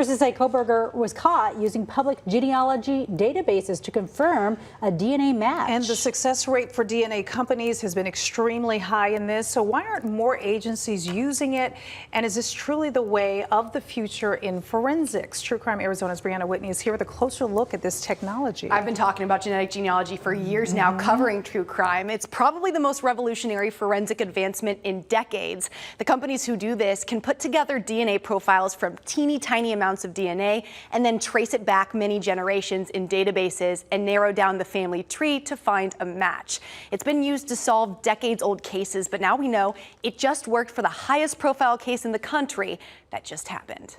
Sources say Koberger was caught using public genealogy databases to confirm a DNA match. And the success rate for DNA companies has been extremely high in this. So why aren't more agencies using it? And is this truly the way of the future in forensics? True Crime Arizona's Brianna Whitney is here with a closer look at this technology. I've been talking about genetic genealogy for years now, covering true crime. It's probably the most revolutionary forensic advancement in decades. The companies who do this can put together DNA profiles from teeny tiny amounts of DNA and then trace it back many generations in databases and narrow down the family tree to find a match. It's been used to solve decades-old cases, but now we know it just worked for the highest profile case in the country that just happened.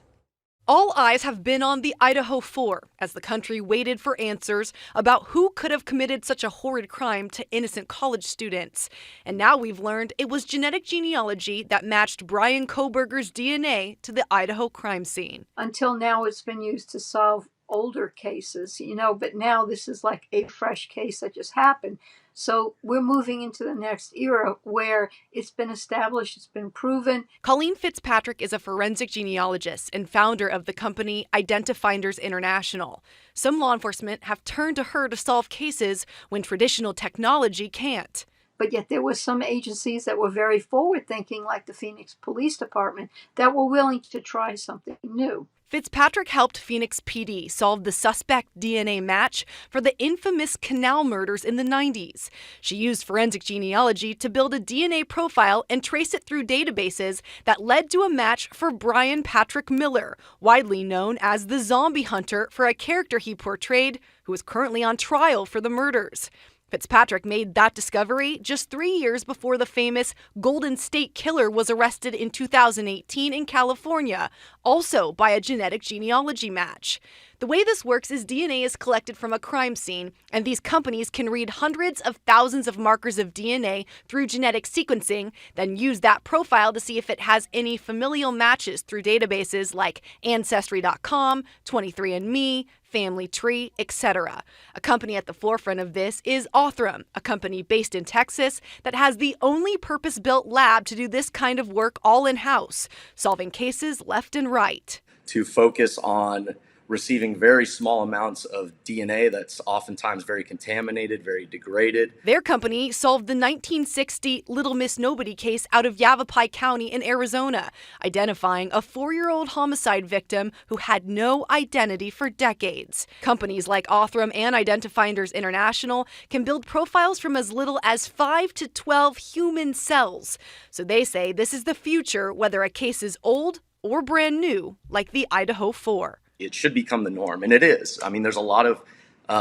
All eyes have been on the Idaho 4 as the country waited for answers about who could have committed such a horrid crime to innocent college students. And now we've learned it was genetic genealogy that matched Brian Koberger's DNA to the Idaho crime scene. Until now, it's been used to solve older cases, but now this is like a fresh case that just happened. So we're moving into the next era where it's been established, it's been proven. Colleen Fitzpatrick is a forensic genealogist and founder of the company Identifinders International. Some law enforcement have turned to her to solve cases when traditional technology can't. But yet there were some agencies that were very forward-thinking, like the Phoenix Police Department, that were willing to try something new. Fitzpatrick helped Phoenix PD solve the suspect DNA match for the infamous Canal murders in the 90s. She used forensic genealogy to build a DNA profile and trace it through databases that led to a match for Brian Patrick Miller, widely known as the zombie hunter for a character he portrayed who is currently on trial for the murders. Fitzpatrick made that discovery just 3 years before the famous Golden State Killer was arrested in 2018 in California, also by a genetic genealogy match. The way this works is DNA is collected from a crime scene, and these companies can read hundreds of thousands of markers of DNA through genetic sequencing, then use that profile to see if it has any familial matches through databases like Ancestry.com, 23andMe, Family Tree, etc. A company at the forefront of this is Othram, a company based in Texas that has the only purpose-built lab to do this kind of work all in-house, solving cases left and right. To focus on receiving very small amounts of DNA that's oftentimes very contaminated, very degraded. Their company solved the 1960 Little Miss Nobody case out of Yavapai County in Arizona, identifying a 4-year-old homicide victim who had no identity for decades. Companies like Othram and Identifinders International can build profiles from as little as 5 to 12 human cells. So they say this is the future, whether a case is old or brand new, like the Idaho 4. It should become the norm, and it is. I mean, there's a lot of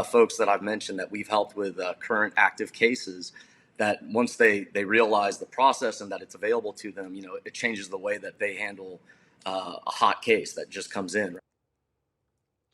folks that I've mentioned that we've helped with current active cases that once they realize the process and that it's available to them, it changes the way that they handle a hot case that just comes in.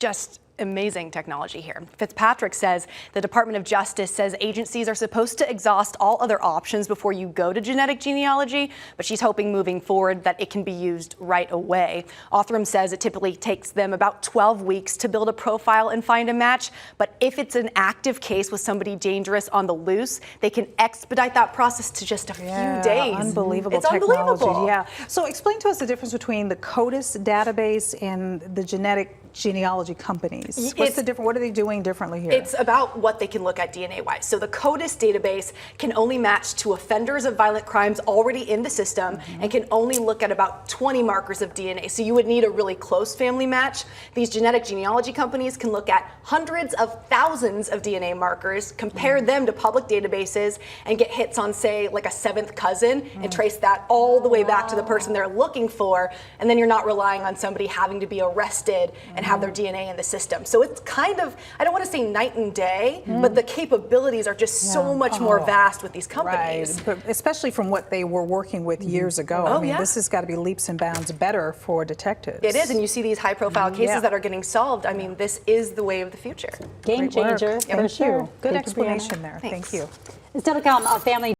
Just amazing technology here. Fitzpatrick says the Department of Justice says agencies are supposed to exhaust all other options before you go to genetic genealogy, but she's hoping moving forward that it can be used right away. Othram says it typically takes them about 12 weeks to build a profile and find a match, but if it's an active case with somebody dangerous on the loose, they can expedite that process to just a few days. Unbelievable It's technology. unbelievable. Yeah. So explain to us the difference between the CODIS database and the genetic genealogy companies. What's the difference? What are they doing differently here? It's about what they can look at DNA-wise. So the CODIS database can only match to offenders of violent crimes already in the system and can only look at about 20 markers of DNA. So you would need a really close family match. These genetic genealogy companies can look at hundreds of thousands of DNA markers, compare them to public databases, and get hits on, say, like a 7th cousin and trace that all the way back to the person they're looking for. And then you're not relying on somebody having to be arrested and have their DNA in the system. So it's kind of, I don't want to say night and day, but the capabilities are just so much more vast with these companies. Right, but especially from what they were working with years ago. I mean, this has got to be leaps and bounds better for detectives. It is, and you see these high-profile cases that are getting solved. I mean, this is the way of the future. Game changer, for sure. Good explanation there. Thanks. Thank you. Still to come, a family